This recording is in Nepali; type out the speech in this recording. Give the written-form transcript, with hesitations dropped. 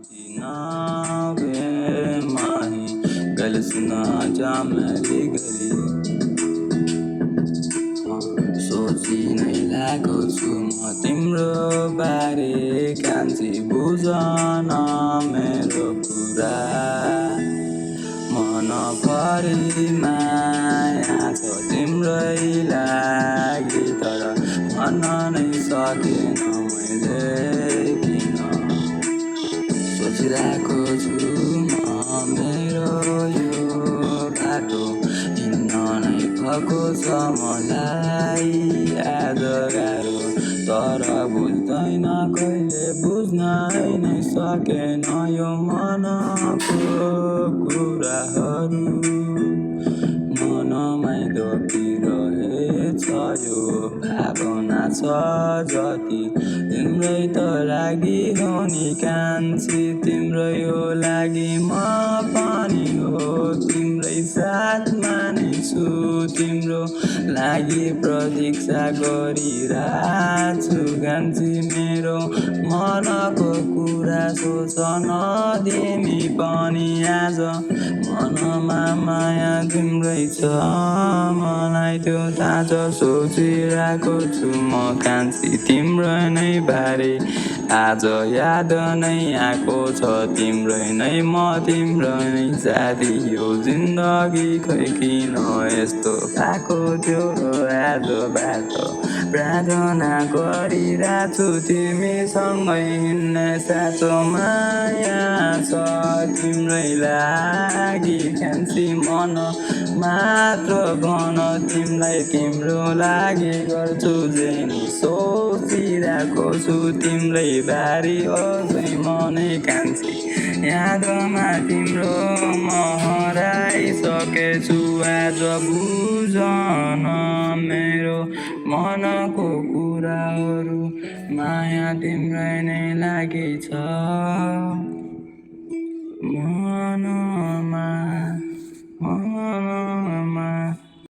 जिनाबे माही गल सुना जा मैले गरी सोची नै लागेको छु म तिम्रो बारे कान्छी बुझन मेरो कुरा मन परी माया छ तिम्रै लागि तर भन्न नै सकेन मैले किन सोचिरहेको छु म मेरो यो बाटो हिँड्न नै भएको छ मलाई आज गाह्रो तर बुझ्दैन कहिले बुझ्नै नै सकेन यो मनको कुराहरू मनमै दबिरहेछ यो भावना छ जति तिम्रै त लागि हो नि कान्छी तिम्रै हो लागि म पनि हो तिम्रै साथमा नै छु तिम्रो लागि प्रतीक्षा गरिरहेछु कान्छी मेरो मनको कुरा सोच नदिमी पनि आज मनमा माया तिम्रै छ मलाई त्यो थाहा छ सोचिरहेको छु म कान्छी तिम्रो नै बारे आज याद नै आएको छ तिम्रै नै म तिम्रो नै साथी यो जिन्दगी खै किन यस्तो भएको थियो आजबाट प्रार्थना गरिरहेछु तिमीसँगै हिँड्ने साँचो माया छ तिम्रै लागि कान्छी मन मात्र भन तिमीलाई तिम्रो लागि गर्छु जे नि सोचिरहेको छु तिम्रै बारी अझै मनै कान्छी यादमा तिम्रो म हराइसकेछु आज बुझन मेरो मनको कुराहरू माया तिम्रै नै लागि छ मनमा